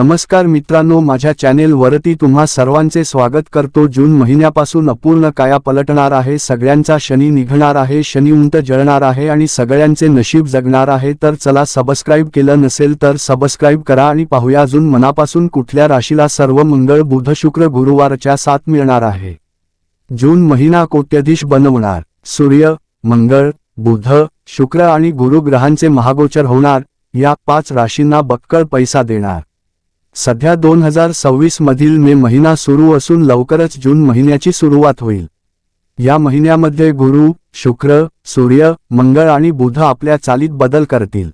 नमस्कार मित्रांनो, माझ्या चॅनेल वरती तुम्हा सर्वांचे स्वागत करतो। जून महिन्यापासून अपूर्ण काया पलटणार आहे। सगळ्यांचा शनी निघणार आहे, शनी उंट जळणार आहे आणि सगळ्यांचे नशीब जगणार आहे। तर चला, सबस्क्राइब केलं नसेल तर सबस्क्राइब करा आणि पाहूया जून मनापासून कुठल्या राशीला सर्व मंगळ बुध शुक्र गुरुवारच्या साथ मिळणार आहे। जून महिना कोट्यधीश बनवणार सूर्य, मंगळ, बुध, शुक्र आणि गुरु ग्रहांचे महागोचर होणार। या 5 राशींना बक्कळ पैसा देणार। सध्या 2026 मधील मे महिना सुरू असून लवकरच जून महिन्याची सुरुवात होईल। या महिन्यामध्ये गुरु, शुक्र, सूर्य, मंगळ आणि बुध आपल्या चालीत बदल करतील।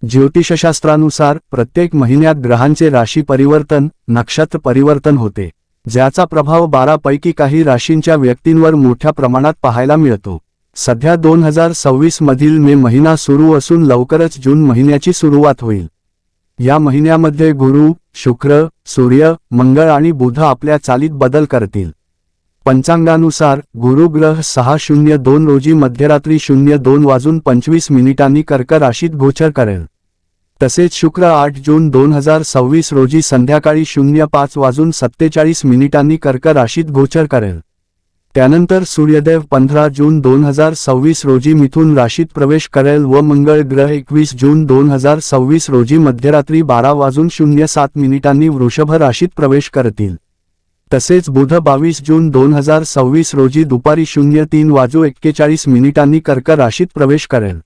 ज्योतिषशास्त्रानुसार प्रत्येक महिन्यात ग्रहांचे राशी परिवर्तन, नक्षत्र परिवर्तन होते, ज्याचा प्रभाव 12 पैकी काही राशींच्या व्यक्तींवर मोठ्या प्रमाणात पाहायला मिळतो। सध्या 2026 मधील मे महिना सुरू असून लवकरच जून महिन्याची सुरुवात होईल। या महिन्यामध्ये गुरु, शुक्र, सूर्य, मंगळ आणि बुध आपल्या चालीत बदल करतील। पंचांगानुसार गुरु ग्रह 6/02 रोजी मध्यरात्री 02:25 कर्क राशीत गोचर करेल। तसेच शुक्र 8 जून 2026 रोजी संध्याकाळी 05:47 कर्क राशीत गोचर करेल। त्यानंतर सूर्यदेव 15 जून 2026 रोजी मिथुन राशीत प्रवेश करेल व मंगळ ग्रह 21 जून 2026 रोजी मध्यरात्री 12:07 वृषभ राशीत प्रवेश करतील। तसेच बुध 22 जून 2026 रोजी दुपारी 03:41 कर्क राशीत प्रवेश करेल।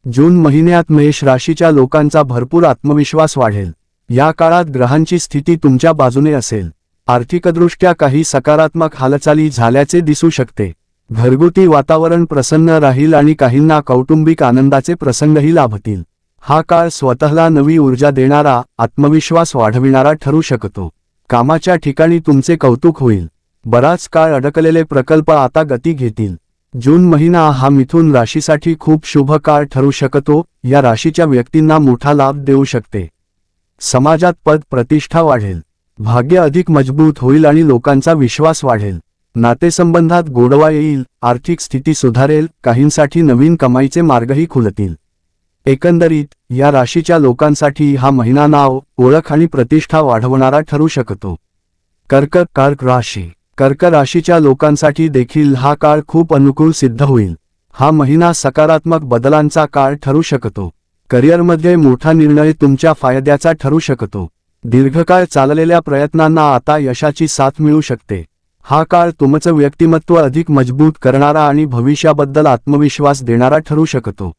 जून महिन्यात मेष राशीच्या लोकांचा भरपूर आत्मविश्वास वाढेल। या काळात ग्रहांची स्थिती तुमच्या बाजूने असेल। आर्थिकदृष्ट्या काही सकारात्मक हालचाली झाल्याचे दिसू शकते। घरगुती वातावरण प्रसन्न राहील आणि काहींना कौटुंबिक आनंदाचे प्रसंगही लाभतील। हा काळ स्वतःला नवी ऊर्जा देणारा, आत्मविश्वास वाढविणारा ठरू शकतो। कामाच्या ठिकाणी तुमचे कौतुक होईल। बराच काळ अडकलेले प्रकल्प आता गती घेतील। जून महिना हा मिथुन राशीसाठी खूप शुभ काळ ठरू शकतो। या राशीच्या व्यक्तींना मोठा लाभ देऊ शकते। समाजात पद प्रतिष्ठा वाढेल, भाग्य अधिक मजबूत होईल आणि लोकांचा विश्वास वाढेल। नातेसंबंधात गोडवा येईल, आर्थिक स्थिती सुधारेल, काहींसाठी नवीन कमाईचे मार्गही खुलतील। एकंदरीत या राशीच्या लोकांसाठी हा महिना नाव, ओळख आणि प्रतिष्ठा वाढवणारा ठरू शकतो। कर्क राशी कर्क राशीच्या लोकांसाठी देखील हा काळ खूप अनुकूल सिद्ध होईल। हा महिना सकारात्मक बदलांचा काळ ठरू शकतो। करिअरमध्ये मोठा निर्णय तुमच्या फायद्याचा ठरू शकतो। दीर्घकाळ चाललेल्या प्रयत्नांना आता यशाची साथ मिळू शकते। हा काळ तुमचं व्यक्तिमत्व अधिक मजबूत करणारा आणि भविष्याबद्दल आत्मविश्वास देणारा ठरू शकतो।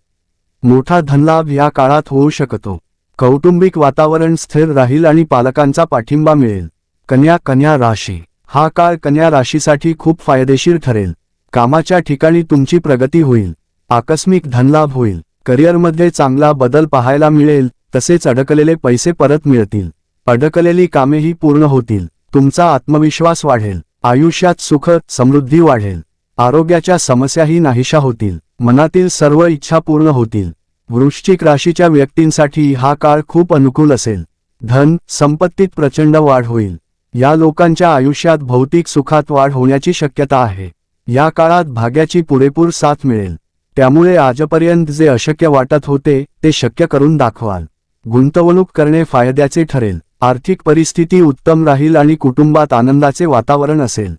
मोठा धनलाभ या काळात होऊ शकतो। कौटुंबिक वातावरण स्थिर राहील आणि पालकांचा पाठिंबा मिळेल। कन्या राशी हा काळ कन्या राशीसाठी खूप फायदेशीर ठरेल। कामाच्या ठिकाणी तुमची प्रगती होईल, आकस्मिक धनलाभ होईल, करिअरमध्ये चांगला बदल पाहायला मिळेल, तसेच अडकलेले पैसे परत मिळतील। अडकलेली कामेही पूर्ण होतील, तुमचा आत्मविश्वास वाढेल, आयुष्यात सुख समृद्धी वाढेल, आरोग्याच्या समस्याही नाहीशा होतील, मनातील सर्व इच्छा पूर्ण होतील। वृश्चिक राशीच्या व्यक्तींसाठी हा काळ खूप अनुकूल असेल। धन संपत्तीत प्रचंड वाढ होईल। या लोकांच्या आयुष्यात भौतिक सुखात वाढ होण्याची शक्यता आहे। या काळात भाग्याची पुरेपूर साथ मिळेल, त्यामुळे आजपर्यंत जे अशक्य वाटत होते ते शक्य करून दाखवाल। गुंतवणूक करणे फायद्याचे ठरेल, आर्थिक परिस्थिती उत्तम राहील आणि कुटुंबात आनंदाचे वातावरण असेल।